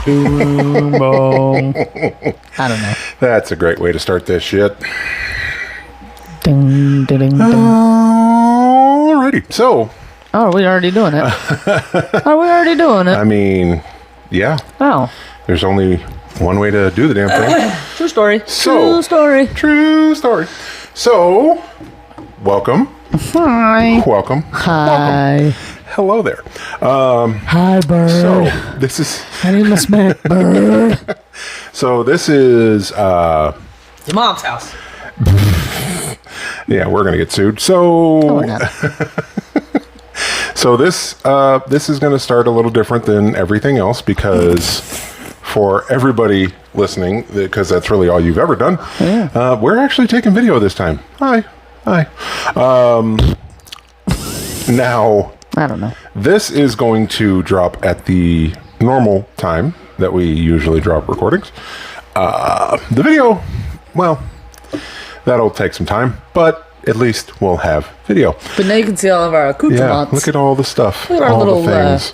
Boom, boom. I don't know. That's a great way to start this shit. Ding, ding, ding, ding. Alrighty. So. Oh, are we already doing it? Are we already doing it? I mean, yeah. Oh. There's only one way to do the damn thing. True story. So, True story. So, welcome. Hi. Welcome. Hi. Welcome. Hello there. Hi, bird. So, this is... My name is Mac Bird. So, this is... Your mom's house. Yeah, we're going to get sued. So... No, we're not. So, this is going to start a little different than everything else because for everybody listening, because that's really all you've ever done, we're actually taking video this time. Hi. Now... I don't know. This is going to drop at the normal time that we usually drop recordings. The video, well, that'll take some time, but at least we'll have video. But now you can see all of our accoutrements. Yeah, look at all the stuff, look at our all little, the things.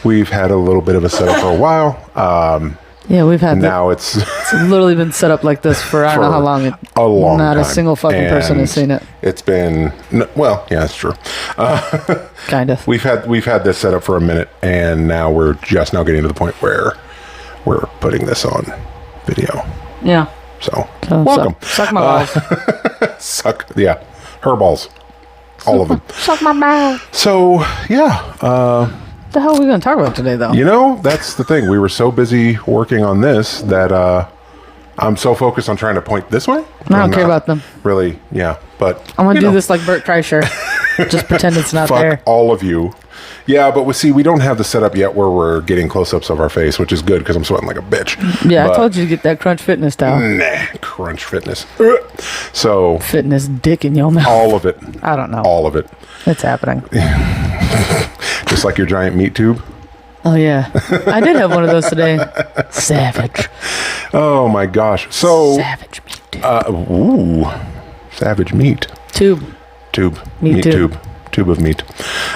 We've had a little bit of a setup for a while. Yeah, we've had now it's literally been set up like this for I don't know how long. A long time. Not a single fucking person has seen it. It's been well, yeah, that's true. Kind of. We've had this set up for a minute, and now we're just now getting to the point where we're putting this on video. Yeah. So welcome. Suck my balls. Suck, yeah, her balls, all of them. Suck my balls. So yeah. What the hell are we going to talk about today, though? You know, that's the thing. We were so busy working on this that I'm so focused on trying to point this way. I don't care about them. Really, yeah. But I'm going to do this like Bert Kreischer. Just pretend it's not fuck there. all of you. Yeah, but we don't have the setup yet where we're getting close-ups of our face, which is good because I'm sweating like a bitch. Yeah, but, I told you to get that Crunch Fitness towel. Nah, Crunch Fitness. So Fitness dick in your mouth. all of it. I don't know. All of it. It's happening. Just like your giant meat tube. Oh, yeah. I did have one of those today. Savage. Oh, my gosh. So... Savage meat tube. Savage meat. Tube. Meat tube. Tube of meat.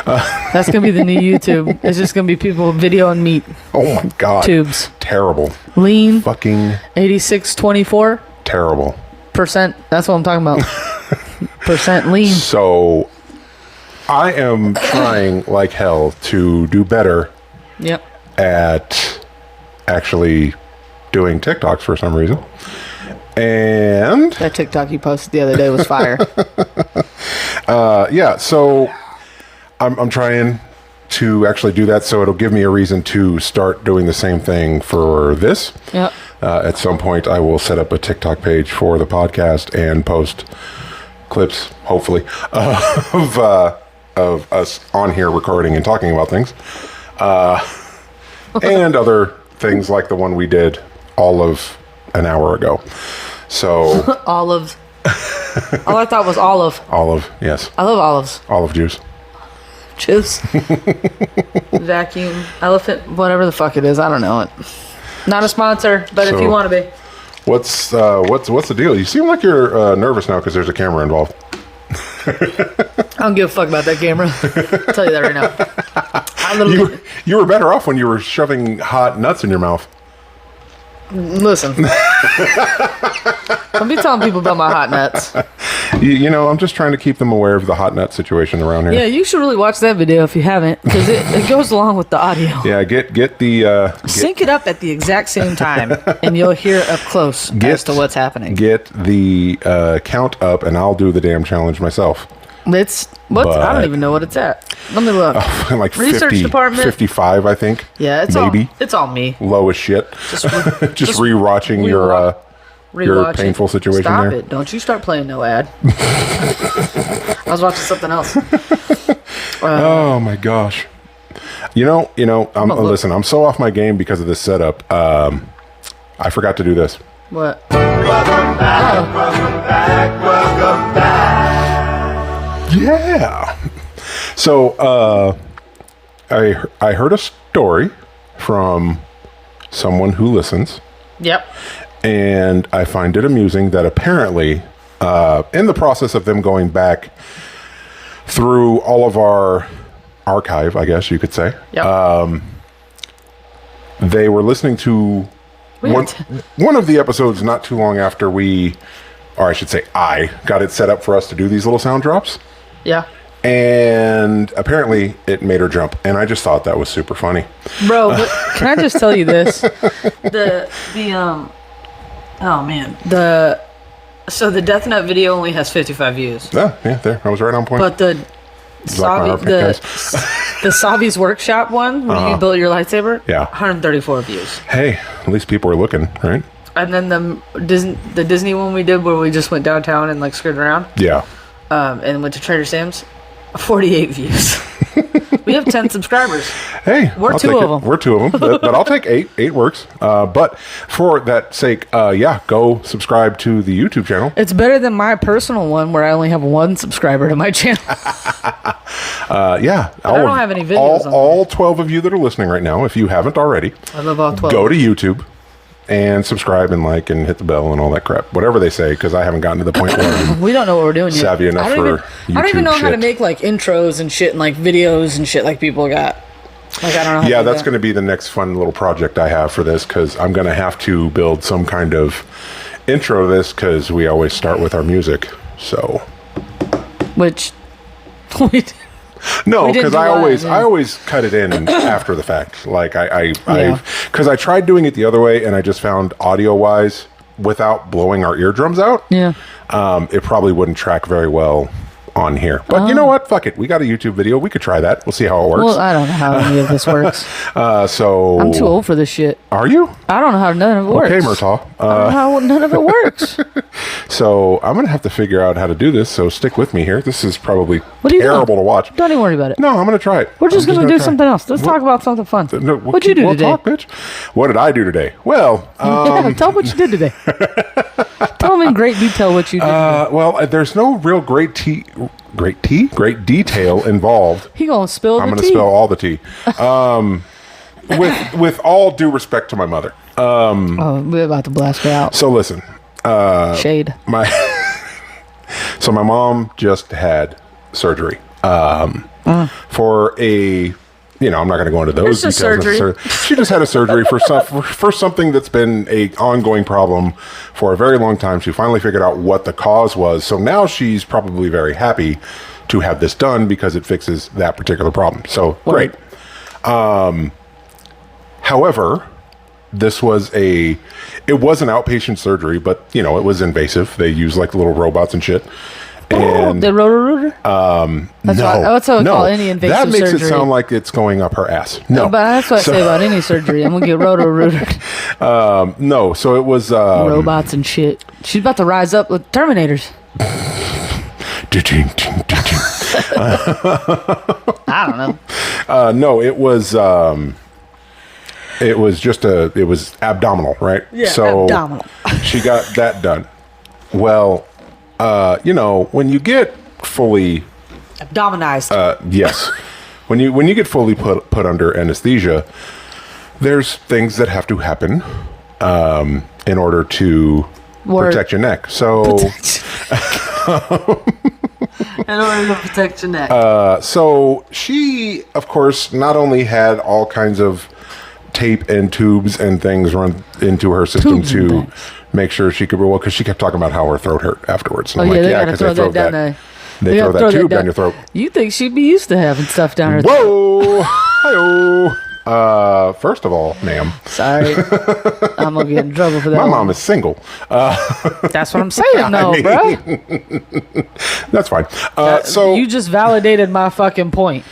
That's going to be the new YouTube. It's just going to be people videoing meat. Oh, my God. Tubes. Terrible. Lean. Fucking... 86-24. Terrible. Percent. That's what I'm talking about. Percent lean. So... I am trying like hell to do better at actually doing TikToks for some reason. And that TikTok you posted the other day was fire. Yeah, so I'm trying to actually do that so it'll give me a reason to start doing the same thing for this. Yep. At some point I will set up a TikTok page for the podcast and post clips, hopefully, of us on here recording and talking about things, and other things like the one we did all of an hour ago. So Olives. All I thought was olive. Olive, yes. I love olives. Olive juice. Juice. Vacuum. Elephant. Whatever the fuck it is. I don't know it. Not a sponsor, but if you want to be. What's the deal? You seem like you're nervous now because there's a camera involved. I don't give a fuck about that camera. I'll tell you that right now. You were better off when you were shoving hot nuts in your mouth. Listen. Don't be telling people about my hot nuts. You know, I'm just trying to keep them aware of the hot nut situation around here. Yeah, you should really watch that video if you haven't, because it goes along with the audio. Yeah, get the... sync it up at the exact same time, and you'll hear up close as to what's happening. Get the count up, and I'll do the damn challenge myself. I don't even know what it's at. Let me look. Like Research 50, department. 55, I think. Yeah, it's all me. Low as shit. Just rewatching your painful situation. Stop there. it! Don't you start playing no ad. I was watching something else. Oh my gosh! You know. Listen, I'm so off my game because of this setup. I forgot to do this. What? Welcome back. Yeah. So I heard a story from someone who listens. Yep. And I find it amusing that apparently, in the process of them going back through all of our archive, I guess you could say, yep. they were listening to one of the episodes not too long after we, or I should say I, got it set up for us to do these little sound drops. Yeah. And apparently it made her jump. And I just thought that was super funny. Bro, but can I just tell you this? So the Death Note video only has 55 views. Yeah, there. I was right on point. But the Savi's Workshop one, when you built your lightsaber, 134 views. Hey, at least people are looking, right? And then the Disney one we did where we just went downtown and like screwed around. Yeah. And went to Trader Sam's, 48 views. We have 10 subscribers. Hey, we're two of them. We're two of them, but I'll take 8. 8 works. But for that sake, go subscribe to the YouTube channel. It's better than my personal one where I only have 1 subscriber to my channel. I don't have any videos on all 12 of you that are listening right now, if you haven't already, I love all 12. Go to YouTube and subscribe and like and hit the bell and all that crap. Whatever they say, because I haven't gotten to the point where we don't know what we're doing yet. Savvy enough for YouTube I don't even know shit. how to make like intros and shit and like videos and shit like people got. Like I don't know. Yeah, that's going to be the next fun little project I have for this, because I'm going to have to build some kind of intro to this, because we always start with our music. So, which we no, because I always cut it in after the fact. Like because I tried doing it the other way, and I just found audio wise, without blowing our eardrums out, it probably wouldn't track very well on here. But you know what? Fuck it. We got a YouTube video. We could try that. We'll see how it works. Well, I don't know how any of this works. So I'm too old for this shit. Are you? I don't know how none of it works. Okay, Murtaugh. I don't know how none of it works. So I'm gonna have to figure out how to do this. So stick with me here. This is probably terrible to watch. Don't even worry about it. No, I'm gonna try it. We're just gonna do something else. Let's talk about something fun. No, what'd you do today? Talk, bitch. What did I do today? Well, tell what you did today. Tell them in great detail what you did. Well, there's no real great detail involved. He gonna spill. I'm gonna spill all the tea. With all due respect to my mother. We're about to blast her out. So listen. Shade. So my mom just had surgery for a. I'm not going to go into those details necessarily. She just had a surgery for something that's been a ongoing problem for a very long time. She finally figured out what the cause was. So now she's probably very happy to have this done because it fixes that particular problem. So great. However, this was it was an outpatient surgery, but it was invasive. They use like little robots and shit. And the rotor-rooter? That's what I call any invasive surgery. That makes it sound like it's going up her ass. No. But that's what I say about any surgery. I'm going to get rotor-rootered. No, so it was... robots and shit. She's about to rise up with Terminators. I don't know. No, it was... it was just it was abdominal, right? Yeah, so abdominal. She got that done. Well... when you get fully abdominized, yes, when you get fully put under anesthesia, there's things that have to happen in order to protect your neck. So, in order to protect your neck. So she, of course, not only had all kinds of tape and tubes and things run into her system to make sure she could, because she kept talking about how her throat hurt afterwards. And I'm like, yeah, because they throw that tube down your throat. You think she'd be used to having stuff down her throat? Whoa! Hi-oh! First of all, ma'am. Sorry. I'm going to get in trouble for that. My mom is single. That's what I'm saying, bro. That's fine. So you just validated my fucking point.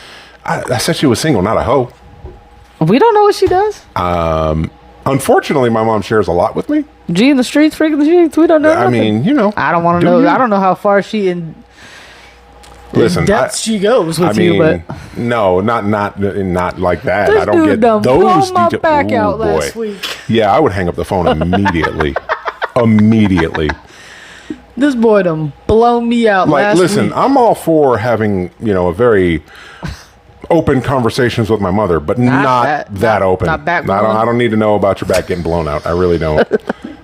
I said she was single, not a hoe. We don't know what she does. Unfortunately, my mom shares a lot with me. G in the streets, freak in the streets. We don't know. I mean, I don't want to know. I don't know how far she in depths she goes with you, but no, not like that. This I don't dude get those my details. back out last week. Yeah, I would hang up the phone immediately. Immediately. This boy done blown me out last week. Listen, I'm all for having a very open conversations with my mother, but not that open. Not back I don't need to know about your back getting blown out. I really don't.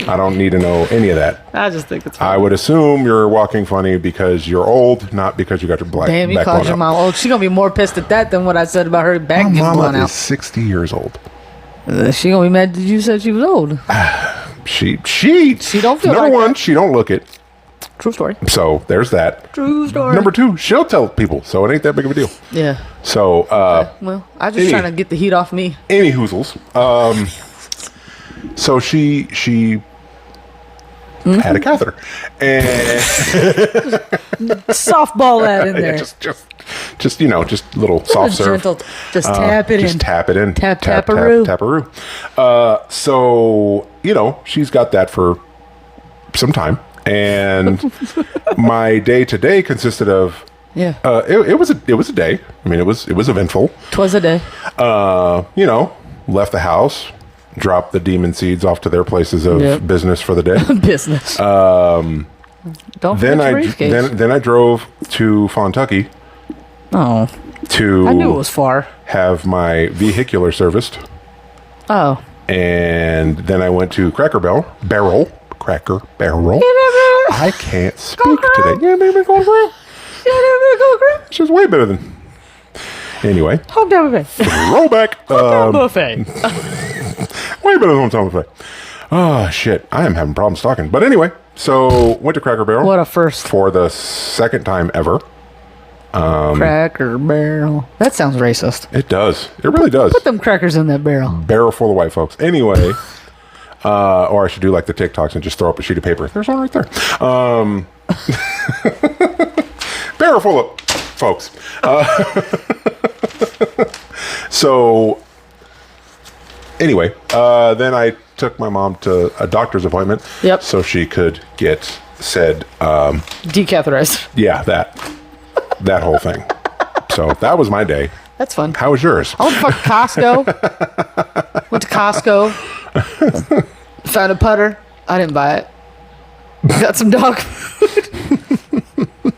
I don't need to know any of that. I just think it's funny. I would assume you're walking funny because you're old, not because you got your back Damn, you back called your mom old. She's going to be more pissed at that than what I said about her back getting blown out. My mama is 60 years old. She gonna be mad that you said she was old. She don't feel number like one, that. she don't look it. True story. So there's that. True story. Number two, she'll tell people, so it ain't that big of a deal. Yeah. So Well, I just trying to get the heat off me. any hoozles. So she had a catheter, and Softball that in there. just just little soft serve. Gentle. Just tap it Just in. tap it in. Taparoo. Taparoo. So she's got that for some time, and my day to day consisted of Yeah. it was a day. I mean, it was eventful. 'Twas a day. Left the house, dropped the demon seeds off to their places of Yep. business for the day. Business. Don't Then forget your briefcase. then I drove to Fontucky Oh, to I knew it was far. have my vehicular serviced, Oh. and then I went to Cracker Barrel. I can't speak today. Yeah, maybe go Barrel. It's just way better than. Anyway, Hometown buffet. throwback. Buffet. Way better than hometown buffet. Oh shit, I am having problems talking. But anyway, so went to Cracker Barrel. What a first. For the second time ever. Cracker Barrel. That sounds racist. It does. It really does. Put them crackers in that barrel. Barrel full of white folks. Anyway, or I should do like the TikToks and just throw up a sheet of paper. There's one right there. Barrel full of folks. So anyway, then I took my mom to a doctor's appointment. Yep. So she could get said, Decatheterized. yeah, that whole thing. So that was my day. That's fun. How was yours? I went to fucking Costco. Went to Costco. Found a putter. I didn't buy it. Got some dog food.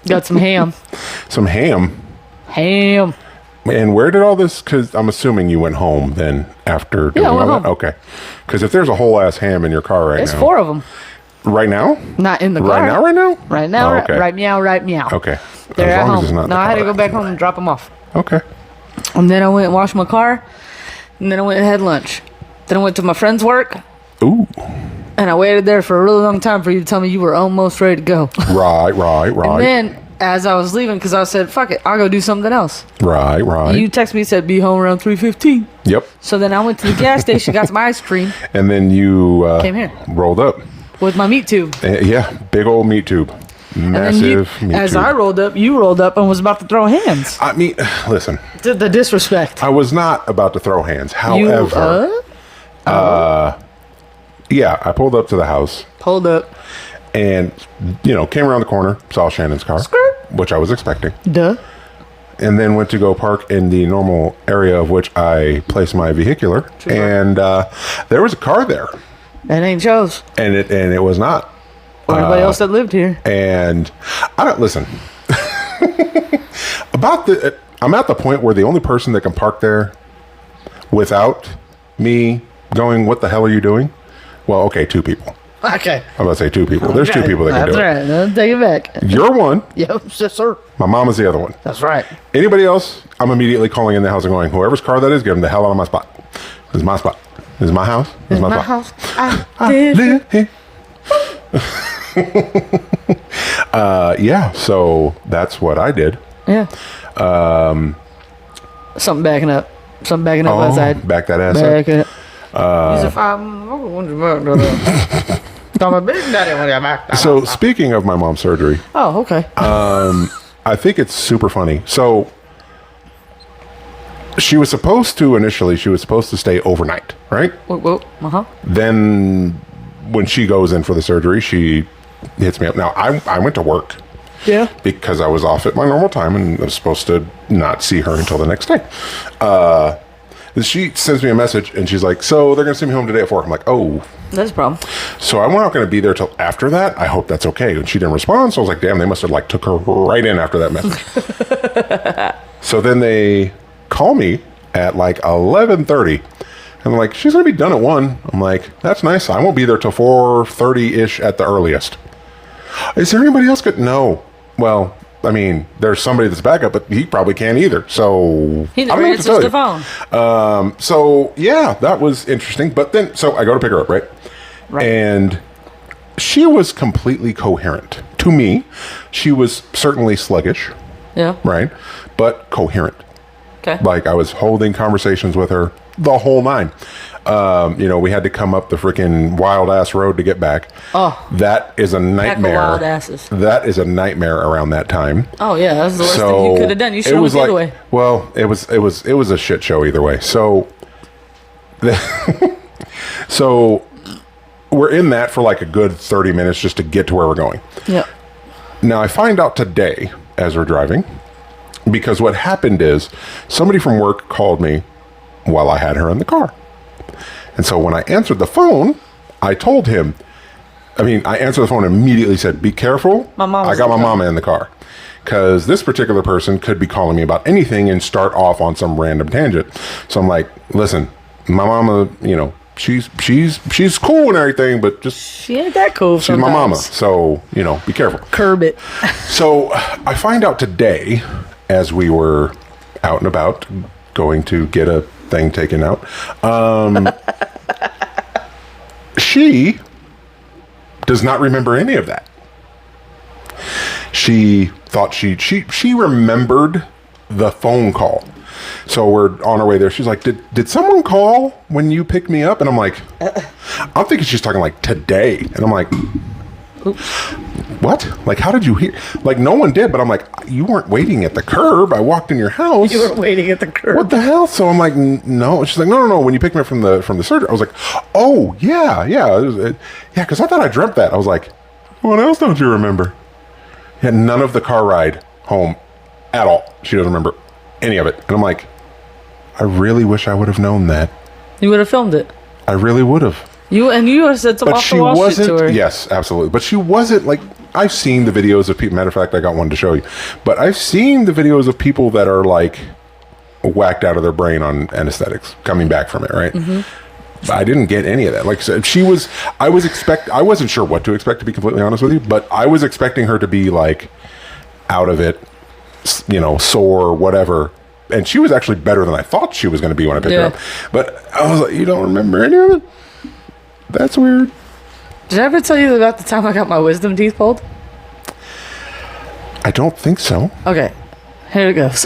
Got some ham. Some ham. Ham. And where did all this? Because I'm assuming you went home then after doing I went all that. home. Okay. Because if there's a whole ass ham in your car right There's now, 4 of them. right now, Not in the car. right now, Right now. Oh, okay. Right meow. Right meow. Okay. They're as at long as it's home. not in No, the I had to car. go back home and drop them off. Okay. And then I went and washed my car. And then I went and had lunch. Then I went to my friend's work. Ooh. And I waited there for a really long time for you to tell me you were almost ready to go. Right. And then, as I was leaving, because I said, fuck it, I'll go do something else. Right. You texted me and said, be home around 3:15. Yep. So then I went to the gas station, got some ice cream And then you Came here. rolled up. with my meat tube. Yeah. Big old meat tube. And then you, Massive meat as tube. I rolled up, you rolled up and was about to throw hands. I mean, listen. The disrespect. I was not about to throw hands. You, However, yeah, I pulled up to the house. Pulled up. And, came around the corner, saw Shannon's car, Skirt. which I was expecting, Duh. and then went to go park in the normal area of which I place my vehicular, and there was a car there, That ain't Joe's. and it was not. Or anybody else that lived here. And I don't listen I'm at the point where the only person that can park there without me going, "What the hell are you doing?" Well, okay, 2 people. Okay. I'm about to say 2 people. There's 2 people that can That's do right. I'll take it back. it. You're one. Yep, yes, sir. My mom is the other one. That's right. Anybody else, I'm immediately calling in the house and going, whoever's car that is, get them the hell out of my spot. This is my spot. This is my house. This is my My spot. house. I did. Live here. Yeah, so that's what I did. Yeah. Something backing up. Something backing up outside. Back that ass Back up. it. He's a 5. So speaking of my mom's surgery, Oh, okay. I think it's super funny. So she was supposed to stay overnight, right? Whoa. Uh-huh. Then when she goes in for the surgery, she hits me up. Now, I went to work Yeah. because I was off at my normal time and I was supposed to not see her until the next day. She sends me a message and she's like, so they're going to send me home today at 4. I'm like, oh. That's a problem. So I'm not going to be there till after that. I hope that's okay. And she didn't respond. So I was like, damn, they must have took her right in after that message. So then they call me at 11:30. And they're like, she's going to be done at 1. I'm like, that's nice. I won't be there till 4:30-ish at the earliest. Is there anybody else good? No. Well, I mean, there's somebody that's backup, but he probably can't either. So He I never don't know what to answers tell the you. phone. So yeah, that was interesting. But then, so I go to pick her up, right? Right. And she was completely coherent. To me, she was certainly sluggish, Yeah. right? But coherent. Okay. Like I was holding conversations with her the whole nine. You know, we had to come up the freaking wild ass road to get back. Oh. That is a nightmare. wild asses. That is a nightmare around that time. Oh yeah, that's the worst thing you could have done. You should have went the other way. Well, it was a shit show either way. So, so we're in that for like a good 30 minutes just to get to where we're going. Yeah. Now I find out today as we're driving, because what happened is somebody from work called me while I had her in the car. And so when I answered the phone, I told him, I answered the phone and immediately said, be careful. I got my mama in the car. Because this particular person could be calling me about anything and start off on some random tangent. So I'm like, listen, my mama, you know, she's cool and everything, but just She ain't that cool. she's my mama. So, you know, be careful. Curb it. So I find out today, as we were out and about going to get a thing taken out, she does not remember any of that. She thought she remembered the phone call. So we're on our way there. She's like, did someone call when you picked me up? And I'm like, I'm thinking she's talking like today. And I'm like, what? Like, how did you hear? Like, no one did. But I'm like, you weren't waiting at the curb. I walked in your house. You were waiting at the curb. What the hell? So I'm like, no. She's like, no. When you picked me up from the surgery, I was like, oh yeah. Yeah, because I thought I dreamt that. I was like, what else don't you remember? Yeah, none of the car ride home at all. She doesn't remember any of it. And I'm like, I really wish I would have known that. You would have filmed it. I really would have. You would have said some But off she the wall shit wasn't. to her. Yes, absolutely. But she wasn't like, I've seen the videos of people. Matter of fact, I got one to show you. But I've seen the videos of people that are like whacked out of their brain on anesthetics, coming back from it, right? Mm-hmm. I didn't get any of that. Like I said, I wasn't sure what to expect, to be completely honest with you, but I was expecting her to be like out of it, you know, sore, whatever. And she was actually better than I thought she was going to be when I picked her up. But I was like, you don't remember any of it? That's weird. Did I ever tell you about the time I got my wisdom teeth pulled? I don't think so. Okay, here it goes.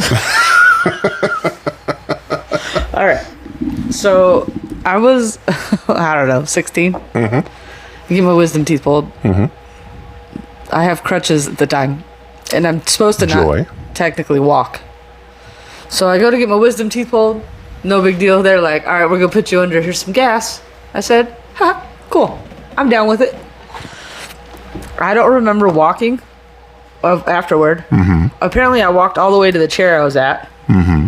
All right. So I was, I don't know, 16. Mm-hmm. Get my wisdom teeth pulled. Mm-hmm. I have crutches at the time, and I'm supposed to not technically walk. So I go to get my wisdom teeth pulled. No big deal. They're like, all right, we're going to put you under. Here's some gas. I said, cool. I'm down with it. I don't remember walking afterward. Mm-hmm. Apparently, I walked all the way to the chair I was at. Mm-hmm.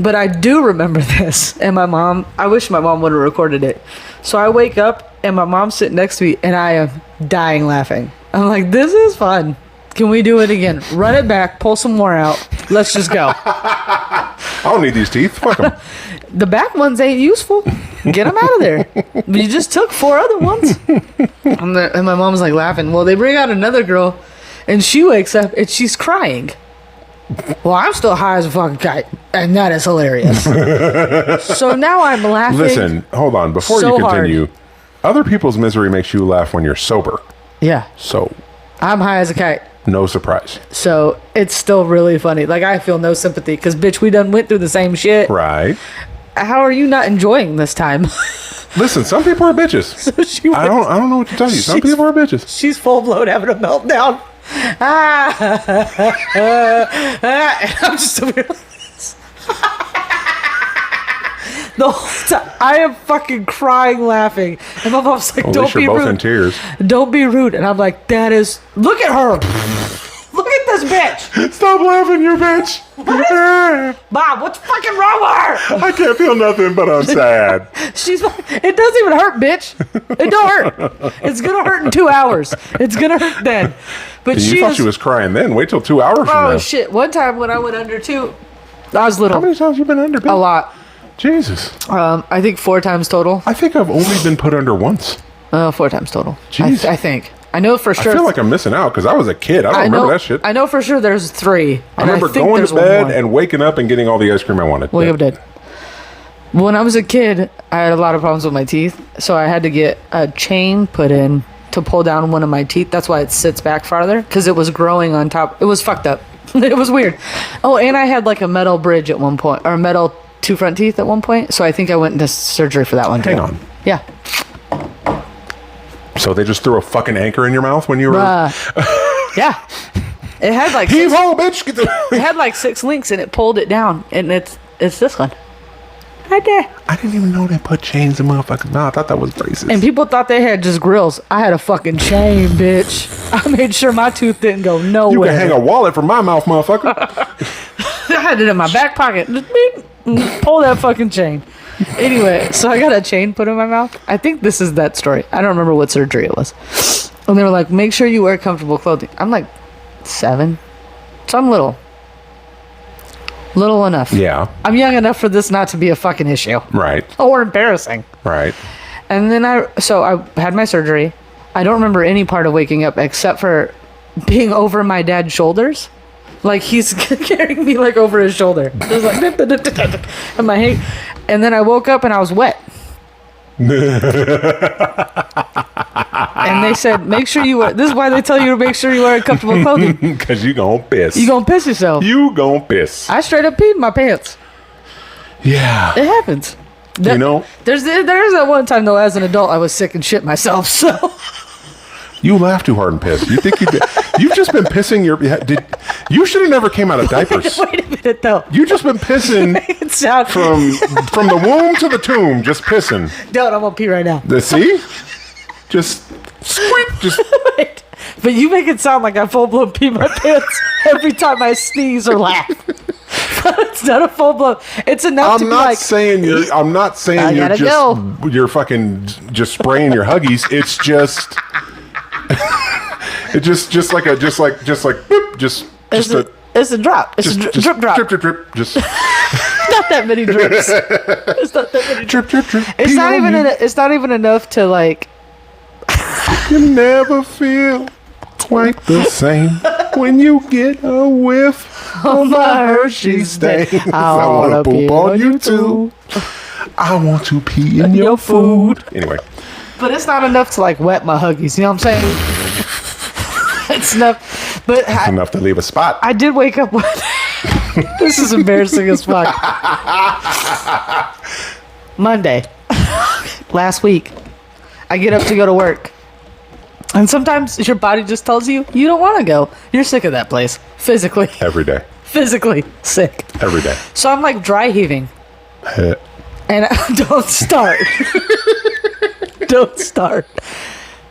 But I do remember this. And my mom, I wish my mom would have recorded it. So I wake up, and my mom's sitting next to me, and I am dying laughing. I'm like, this is fun. Can we do it again? Run it back, pull some more out. Let's just go. I don't need these teeth. Fuck them. The back ones ain't useful. Get them out of there. You just took 4 other ones. And my mom's like laughing. Well, they bring out another girl, and she wakes up, and she's crying. Well, I'm still high as a fucking kite, and that is hilarious. So now I'm laughing. Listen, hold on. Before you continue, other people's misery makes you laugh when you're sober. Yeah. So I'm high as a kite. No surprise. So it's still really funny. Like, I feel no sympathy because, bitch, we done went through the same shit. Right. How are you not enjoying this time? Listen, some people are bitches. So I don't know what to tell you. Some people are bitches. She's full blown having a meltdown. And I'm just over here like this. The whole time I am fucking crying laughing, and my mom's like, don't be rude. In tears. Don't be rude. And I'm like, that is, look at her. Look at this bitch. Stop laughing, you bitch. Mom, what's fucking wrong with her? I can't feel nothing, but I'm sad. It doesn't even hurt, bitch. It don't hurt. It's gonna hurt in 2 hours. It's gonna hurt then. But you thought she was crying then. Wait till 2 hours from now. Oh shit. One time when I went under too, I was little. How many times have you been under, bitch? A lot. Jesus. I think 4 times total. I think I've only been put under once. 4 times total. Jeez. I think. I know for sure. I feel like I'm missing out because I was a kid. I don't remember that shit. I know for sure there's 3. I remember going to bed and waking up and getting all the ice cream I wanted. Wake up dead. When I was a kid, I had a lot of problems with my teeth, so I had to get a chain put in to pull down one of my teeth. That's why it sits back farther, because it was growing on top. It was fucked up. It was weird. Oh, and I had like a metal bridge at one point, or metal 2 front teeth at one point, so I think I went into surgery for that one. Hang on. Yeah. So they just threw a fucking anchor in your mouth when you were... Yeah. It had like... Heave ho, bitch! It had like 6 links, and it pulled it down, and it's this one. Right there. I didn't even know they put chains in motherfuckers' mouth. I thought that was racist. And people thought they had just grills. I had a fucking chain, bitch. I made sure my tooth didn't go nowhere. You can hang a wallet from my mouth, motherfucker. I had it in my back pocket. Just beep, pull that fucking chain. Anyway, so I got a chain put in my mouth. I think this is that story. I don't remember what surgery it was. And they were like, make sure you wear comfortable clothing. I'm like 7. So I'm little enough. Yeah. I'm young enough for this not to be a fucking issue. Right. Or embarrassing. Right. And then I had my surgery. I don't remember any part of waking up except for being over my dad's shoulders. Like he's carrying me like over his shoulder. It was like and my head. And then I woke up and I was wet. And they said, make sure you wear... This is why they tell you to make sure you wear comfortable clothing. Because you gonna piss. You gonna piss yourself. You gonna piss. I straight up peed in my pants. Yeah. It happens. You know? There's that one time, though, as an adult, I was sick and shit myself, so... You laugh too hard and piss. You think you've just been pissing your... You should have never came out of diapers. Wait a minute, though. You just been pissing from the womb to the tomb, just pissing. Don't, I'm gonna pee right now. See? Just squeak, just... Wait. But you make it sound like I full-blown pee my pants every time I sneeze or laugh. It's not a full-blown... It's enough to be like... I'm not saying you're fucking just spraying your Huggies. It's just... It's just like boop, it's a drop. It's a drip drop. Drip. Just Not that many drips. It's not that many drip. It's not even enough to like. You never feel quite the same when you get a whiff of my Hershey's stain. I wanna poop on you too. I want to pee in your food. Anyway. But it's not enough to like wet my Huggies. You know what I'm saying? It's enough. But it's enough to leave a spot. I did wake up one This is embarrassing as fuck. Monday. Last week. I get up to go to work. And sometimes your body just tells you you don't want to go. You're sick of that place. Physically. Every day. Physically sick. Every day. So I'm like dry heaving. And don't start. Don't start.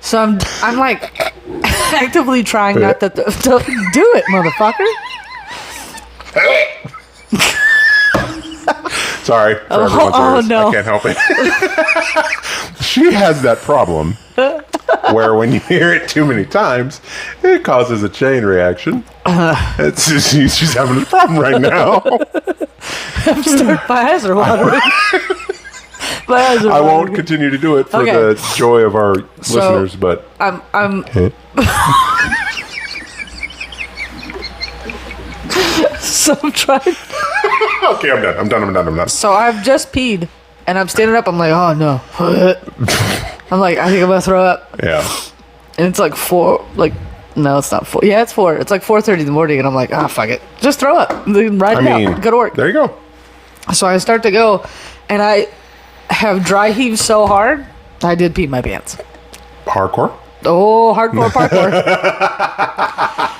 So I'm like actively trying not to do it, motherfucker. Sorry for everyone's ears. No. I can't help it. She has that problem where when you hear it too many times, it causes a chain reaction. She's having a problem right now. My eyes are watering. I won't continue to do it for the joy of our listeners, but I'm so I'm trying. Okay, I'm done. So I've just peed and I'm standing up. I'm like, oh no. I'm like, I think I'm gonna throw up. Yeah. And it's like 4. No, it's not 4. Yeah, it's 4. It's like 4:30 in the morning, and I'm like, fuck it, just throw up. Ride it out. Go to work. There you go. So I start to go, and I have dry heaved so hard, I did pee my pants. Hardcore? Oh, hardcore parkour.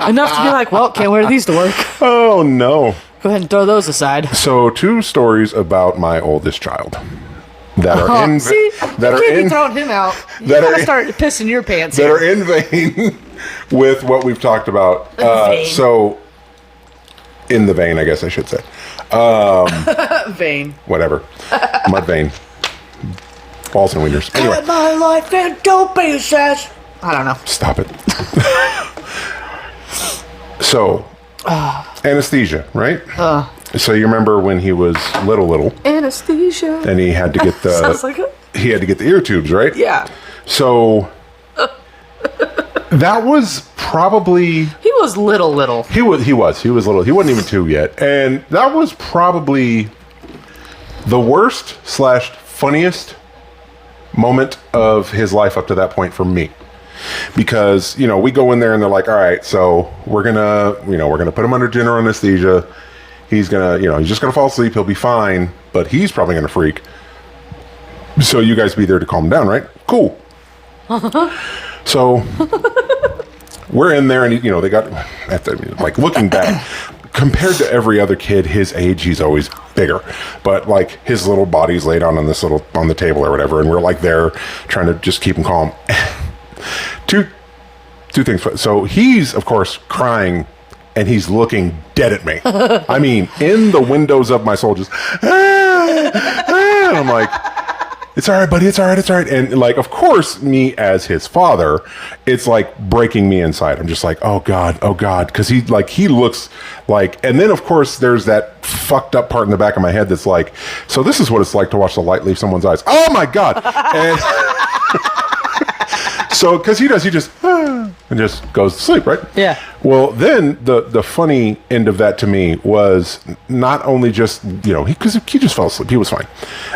Enough to be like, well, can't wear these to work. Oh, no. Go ahead and throw those aside. So, 2 stories about my oldest child that are you can't be throwing him out. You gotta start pissing your pants. That are in vein with what we've talked about. So, in the vein, I guess I should say. Vein. Whatever. Mud vein. Balls and wieners. Anyway. Cut my life into pieces. I don't know. Stop it. So, anesthesia, right? So you remember when he was little, anesthesia, and he had to get the sounds like he had to get the ear tubes, right? Yeah. So That was probably... He was little. He was little. He wasn't even 2 yet. And that was probably the worst / funniest moment of his life up to that point for me. Because, you know, we go in there and they're like, all right, so we're gonna put him under general anesthesia. He's just gonna fall asleep. He'll be fine, but he's probably gonna freak. So you guys be there to calm him down, right? Cool. So we're in there, and they got like looking back, compared to every other kid his age, he's always bigger, but like his little body's laid on the table or whatever, and we're like there trying to just keep him calm. Two things. So he's of course crying, and he's looking dead at me. I mean, in the windows of my soul, just and I'm like, it's all right, buddy. It's all right. It's all right. And like, of course, me as his father, it's like breaking me inside. I'm just like, oh God. Cause he looks like, and then of course there's that fucked up part in the back of my head that's like, so this is what it's like to watch the light leave someone's eyes. Oh my God. And so, cause he just, and just goes to sleep, right? Yeah. Well, then the funny end of that to me was not only just, cause he just fell asleep. He was fine,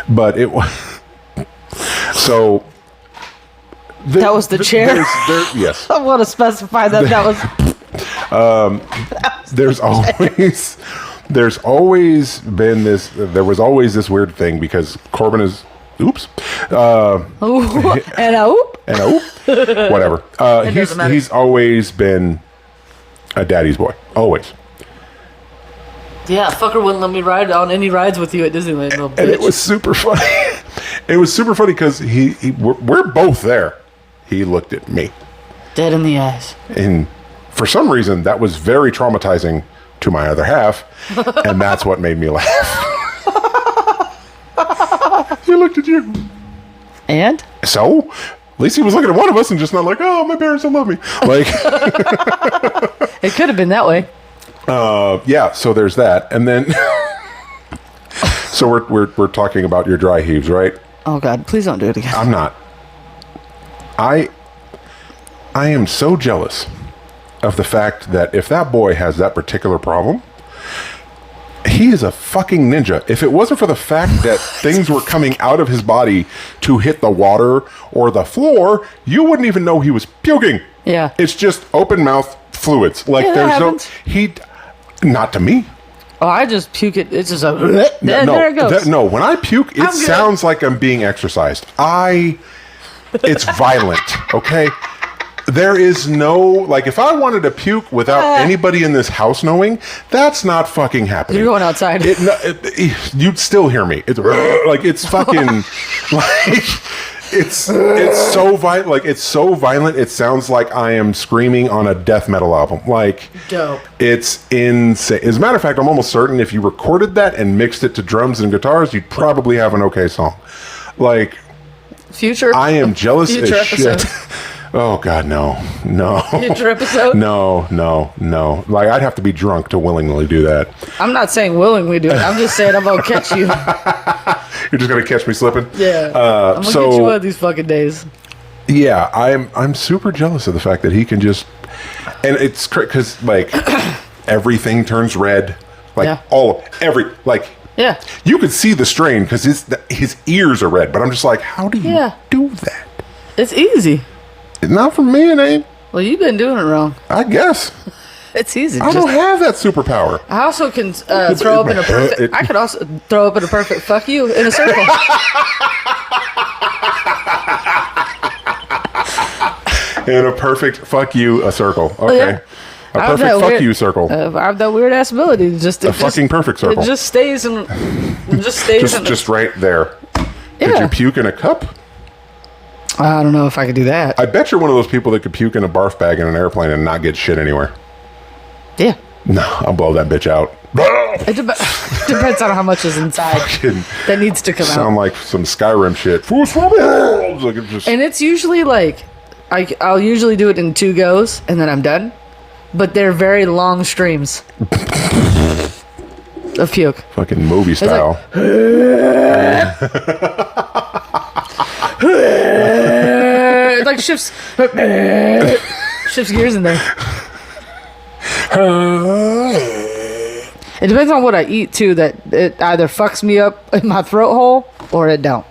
but it was, so that was the chair. Yes, I want to specify that was. There's always been this. There was always this weird thing because Corbin is. Oops. Whatever. He's always been a daddy's boy. Always. Yeah, fucker wouldn't let me ride on any rides with you at Disneyland, little bitch. And it was super funny. It was super funny because we're both there. He looked at me. Dead in the eyes. And for some reason, that was very traumatizing to my other half. And that's what made me laugh. He looked at you. And? So? At least he was looking at one of us and just not like, oh, my parents don't love me. Like, it could have been that way. Yeah, so there's that. And then... So we're talking about your dry heaves, right? Oh God, please don't do it again. I'm not. I am so jealous of the fact that if that boy has that particular problem, he is a fucking ninja. If it wasn't for the fact that things were coming out of his body to hit the water or the floor, you wouldn't even know he was puking. Yeah. It's just open mouth fluids. Like there's not to me. Oh, I just puke it. It's just there it goes. No, when I puke, it sounds like I'm being exercised. It's violent, okay? There is no, like, if I wanted to puke without anybody in this house knowing, that's not fucking happening. You're going outside. You'd still hear me. It's like, it's fucking, like, it's so violent. Like, it's so violent, it sounds like I am screaming on a death metal album. Like, dope. It's insane. As a matter of fact, I'm almost certain if you recorded that and mixed it to drums and guitars, you'd probably have an okay song. Like, future. I am jealous as episode. shit. Oh God, no. Future episode? No. Like, I'd have to be drunk to willingly do that. I'm not saying willingly do it. I'm just saying I'm gonna catch you. You're just gonna catch me slipping? Yeah. I'm gonna get you one of these fucking days. Yeah, I'm super jealous of the fact that he can just, and it's because like everything turns red, like yeah. You could see the strain because his ears are red, but I'm just like, how do you do that? It's easy. Not for me, it ain't. Well, you've been doing it wrong. I guess. It's easy. I don't have that superpower. I also can throw up in a perfect... I could also throw up in a perfect fuck you in a circle. In a perfect fuck you, a circle. Okay. Yeah. A perfect fuck you circle. I have that weird ass ability. Fucking perfect circle. It just stays in... Just right there. Yeah. Could you puke in a cup? I don't know if I could do that. I bet you're one of those people that could puke in a barf bag in an airplane and not get shit anywhere. Yeah. No, I'll blow that bitch out. It depends on how much is inside that needs to come out. Sound like some Skyrim shit. And it's usually like, I'll usually do it in 2 goes and then I'm done. But they're very long streams of puke. Fucking movie style. It like shifts. Shifts gears in there. It depends on what I eat too. That it either fucks me up in my throat hole or it don't.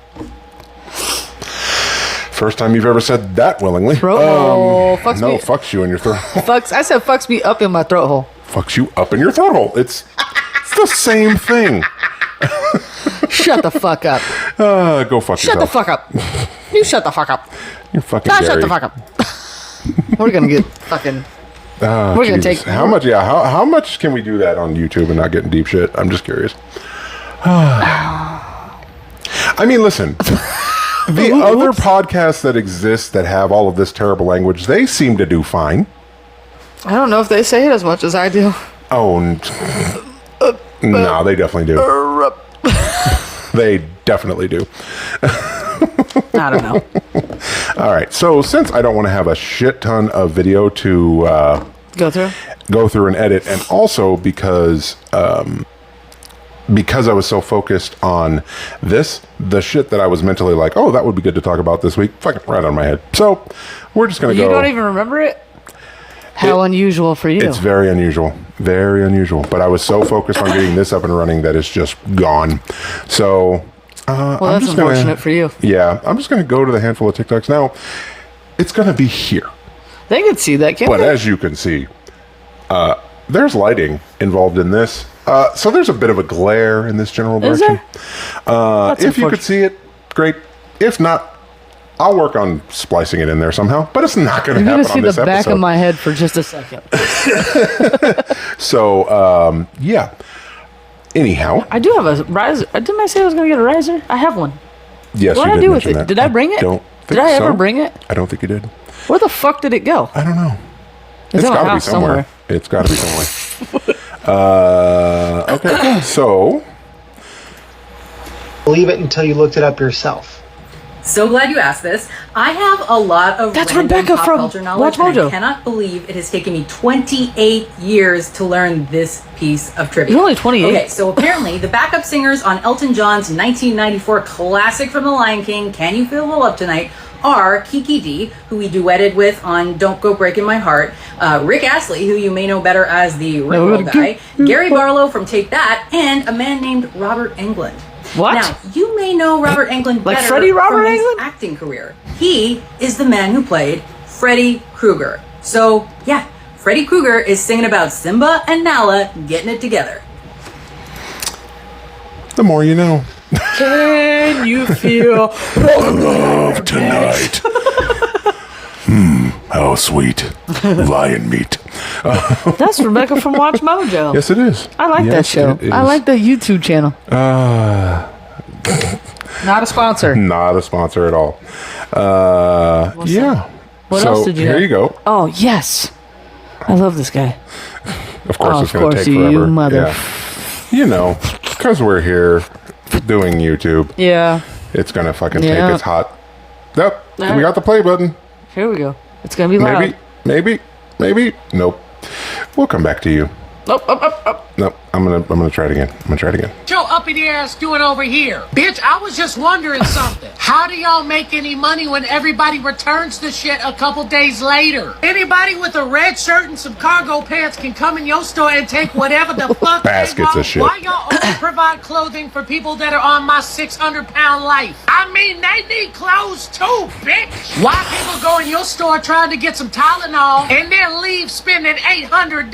First time you've ever said that willingly. Throat hole fucks no, me. fucks you in your throat. Fucks. I said fucks me up in my throat hole. Fucks you up in your throat hole. It's the same thing. Shut the fuck up. Go fuck Shut yourself. the fuck up. You shut the fuck up. You're fucking God, Gary. shut the fuck up. We're gonna get fucking. We're gonna take. How much? Yeah. How much can we do that on YouTube and not getting deep shit? I'm just curious. I mean, listen. The other podcasts that exist that have all of this terrible language, they seem to do fine. I don't know if they say it as much as I do. Oh, no, they definitely do. They definitely do. I don't know. All right. So since I don't want to have a shit ton of video to Go through and edit, and also because I was so focused on the shit that I was mentally like, oh, that would be good to talk about this week, fucking right on my head. So we're just going to go. You don't even remember it? How unusual for you. It's very unusual. Very unusual. But I was so focused on getting this up and running that it's just gone. So well, that's unfortunate for you. Yeah. I'm just going to go to the handful of TikToks. Now, it's going to be here. They can see that, can't But they? as you can see, there's lighting involved in this. So there's a bit of a glare in this general Is direction. there? If you could see it, great. If not, I'll work on splicing it in there somehow. But it's not going to happen on this episode. You're going to see the back of my head for just a second. So, yeah. Anyhow. I do have a riser. Didn't I say I was going to get a riser? I have one. Yes, what you did I did do with mention it? that. Did I bring it? Did I ever bring it? I don't think you did. Where the fuck did it go? I don't know. It's got to be house somewhere. It's got to be somewhere. Okay, so. Believe it until you looked it up yourself. So glad you asked this. I have a lot of That's random Rebecca pop from culture knowledge, Watch and Mojo. I cannot believe it has taken me 28 years to learn this piece of trivia. You're only 28. Okay, so apparently the backup singers on Elton John's 1994 classic from The Lion King, Can You Feel the Love Tonight, are Kiki D, who we duetted with on Don't Go Breaking My Heart, Rick Astley, who you may know better as the Rickroll guy, Gary Barlow from Take That, and a man named Robert Englund. What? Now, you may know Robert Englund Like better Freddie Robert from his Englund? acting career. He is the man who played Freddy Krueger. So, yeah, Freddy Krueger is singing about Simba and Nala getting it together. The more you know. Can you feel Love tonight. How sweet. Lion meat. That's Rebecca from Watch Mojo. Yes, it is. I like that show. I like the YouTube channel. Not a sponsor. Not a sponsor at all. Yeah. What so else did you here have? you go. Oh, yes. I love this guy. Of course, Oh, it's of going to course, take forever. you mother. Yeah. You know, because we're here doing YouTube, Yeah. it's going to fucking Yeah. take its hot. Yep. All We got the play button. Here we go. It's going to be loud. Maybe. Nope. We'll come back to you. Up. Nope. I'm gonna try it again. What your uppity ass doing over here? Bitch, I was just wondering something. How do y'all make any money when everybody returns the shit a couple days later? Anybody with a red shirt and some cargo pants can come in your store and take whatever the fuck Baskets they want. of shit. Why y'all only provide clothing for people that are on my 600-pound life? I mean, they need clothes too, bitch. Why people go in your store trying to get some Tylenol and then leave spending $800?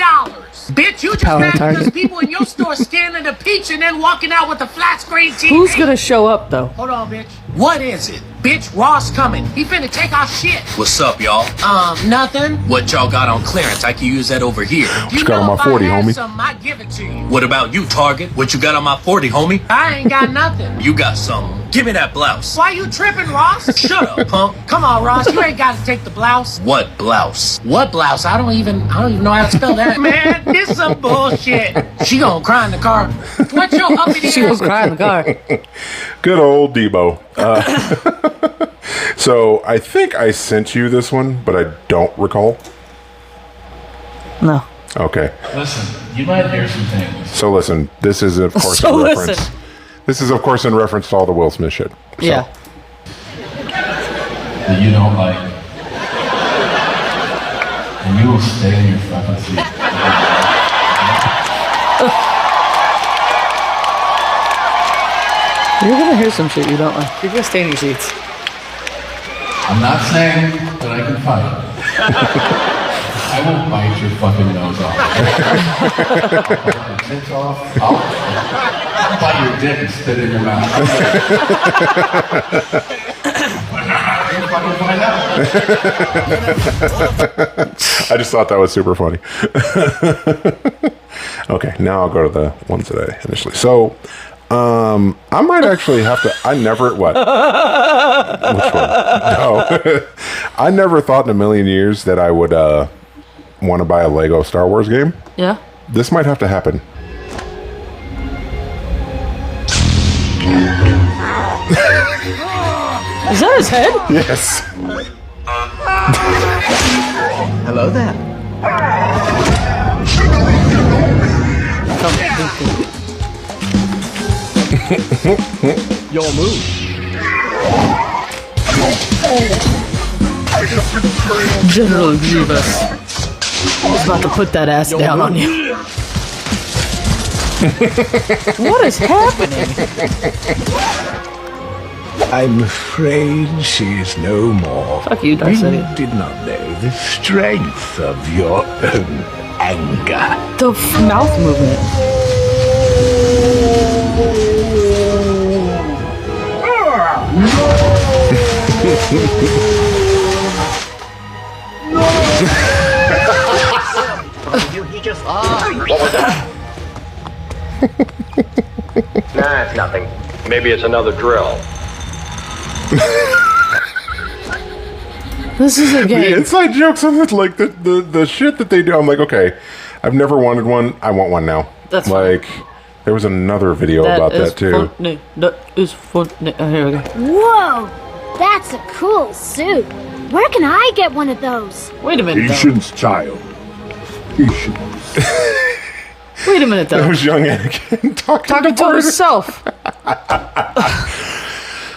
Bitch, you just Power mad because target. people in your store scanning a peach and then walking out with a flat screen TV. Who's going to show up, though? Hold on, bitch. What is it? Bitch, Ross coming. He finna take our shit. What's up, y'all? Nothing. What y'all got on clearance? I can use that over here. You got on know my if 40, I had homie? something, I'd give it to you. What about you, Target? What you got on my 40, homie? I ain't got nothing. You got something. Give me that blouse. Why you tripping, Ross? Shut up, punk. Come on, Ross. You ain't got to take the blouse. What blouse? What blouse? I don't even know how to spell that. Man, this some bullshit. She gonna cry in the car. What your uppity She was ass? crying in the car. Good old Debo. So I think I sent you this one, but I don't recall. No. Okay. Listen, you might hear some things. So listen, this is of course So in listen. reference. This is of course in reference to all the Will Smith shit. So, Yeah. That you don't like. and you will stay in your fucking seat. You're gonna hear some shit you don't like. You're gonna stay in your seats. I'm not saying that I can fight. I will bite your fucking nose off. Your tits off. I'll bite your dick and spit in your mouth. You'll fucking find out. I just thought that was super funny. Okay, now I'll go to the ones that I initially. So, I might actually have to. I never what? Which one? No, I never thought in a million years that I would want to buy a Lego Star Wars game. Yeah. This might have to happen. Is that his head? Yes. Hello there. Your move. General Grievous. He's about to put that ass down on you. What is happening? I'm afraid she is no more. Fuck you, Darth You Sidious. did not know the strength of your own anger. The mouth movement. What was that? Nah, it's nothing. Maybe it's another drill. This is a The game. inside jokes on it, like the shit that they do. I'm like, okay, I've never wanted one. I want one now. That's like, there was another video about that too. Funny. That is funny. Oh, here we go. Whoa, that's a cool suit. Where can I get one of those? Wait a minute. Though. Patience, child. Patience. Wait a minute, That though. was young Anakin talking To himself.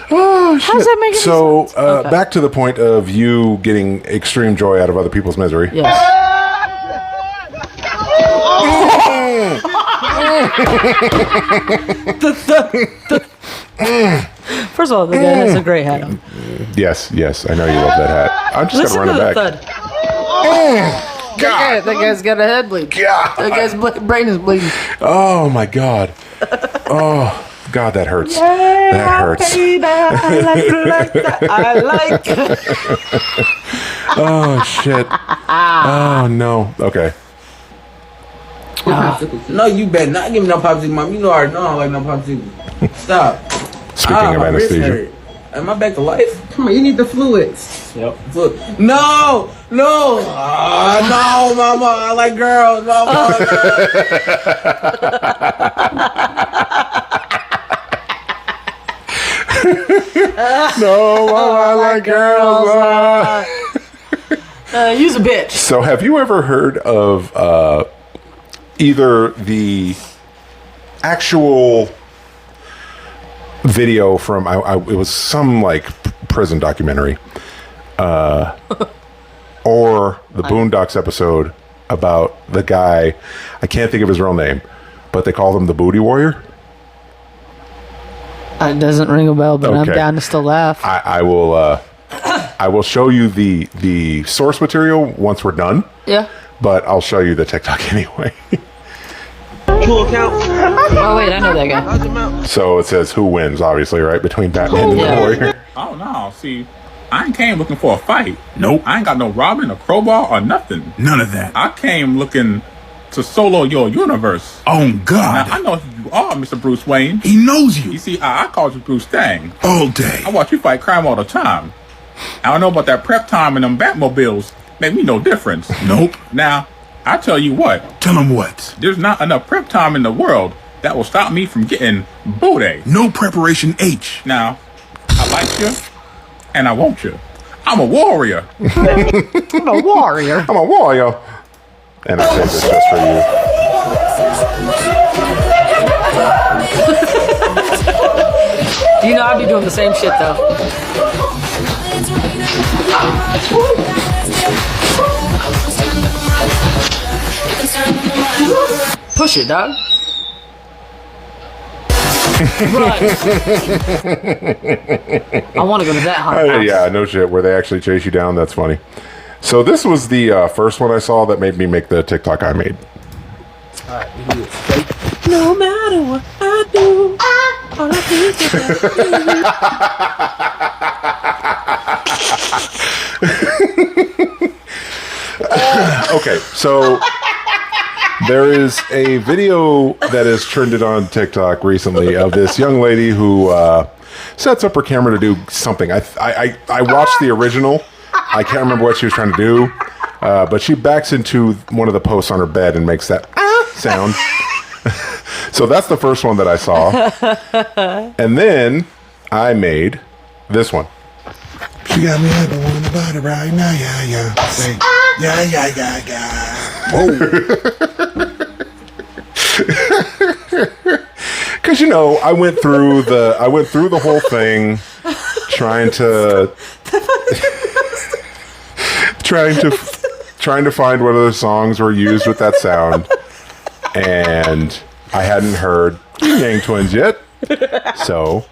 Oh, shit. How does that make any sense? sense? Okay. Back to the point of you getting extreme joy out of other people's misery. Yes. First of all, the guy has a great hat on. Yes, I know you love that hat. I'm just Listen gonna to run the it back. thud. That guy's got a head bleed. God. That guy's brain is bleeding. Oh my god. Oh god, that hurts. That hurts. I like it. Oh shit. Oh no. Okay. No, you better not give me no popsicle, mom. You know I already know I don't like no popsicle. Stop. Speaking of my wrist anesthesia. hurt. Am I back to life? Come on, you need the fluids. Yep. No, no, no, mama. I like girls, mama. No, I like girls. Use a bitch. So, have you ever heard of either the actual video from it was some like prison documentary, or the Boondocks episode about the guy? I can't think of his real name, but they called him the Booty Warrior. It doesn't ring a bell, but I'm Okay. down to still laugh. I will. I will show you the source material once we're done. Yeah. But I'll show you the TikTok anyway. Full account. Oh wait, I know that guy. So it says who wins, obviously, right? Between Batman and the Warrior. Oh no, see, I ain't came looking for a fight. Nope. I ain't got no Robin, a crowbar, or nothing. None of that. I came looking to solo your universe. Oh God. Now, I know who you are, Mr. Bruce Wayne. He knows you. You see, I called you Bruce Dang. All day. I watch you fight crime all the time. I don't know about that prep time and them Batmobiles. Make me no difference. Nope. Now, I tell you what. Tell him what. There's not enough prep time in the world that will stop me from getting booty. No preparation H. Now, I like you, and I want you. I'm a warrior. I'm a warrior. I'm a warrior. And I saved this just for you. You know I'd be doing the same shit though. Push it, dog. I want to go to that haunted house. Yeah, no shit. Where they actually chase you down. That's funny. So this was the first one I saw that made me make the TikTok I made. Alright, we do it straight. No matter what I do, all I think Okay, so there is a video that has trended on TikTok recently of this young lady who sets up her camera to do something. I watched the original. I can't remember what she was trying to do, but she backs into one of the posts on her bed and makes that sound. So that's the first one that I saw. And then I made this one. She got me up, I want the body right now, yeah. Say, yeah. Whoa. Because I went through the whole thing trying to find what other songs were used with that sound, and I hadn't heard Yin Yang Twins yet, so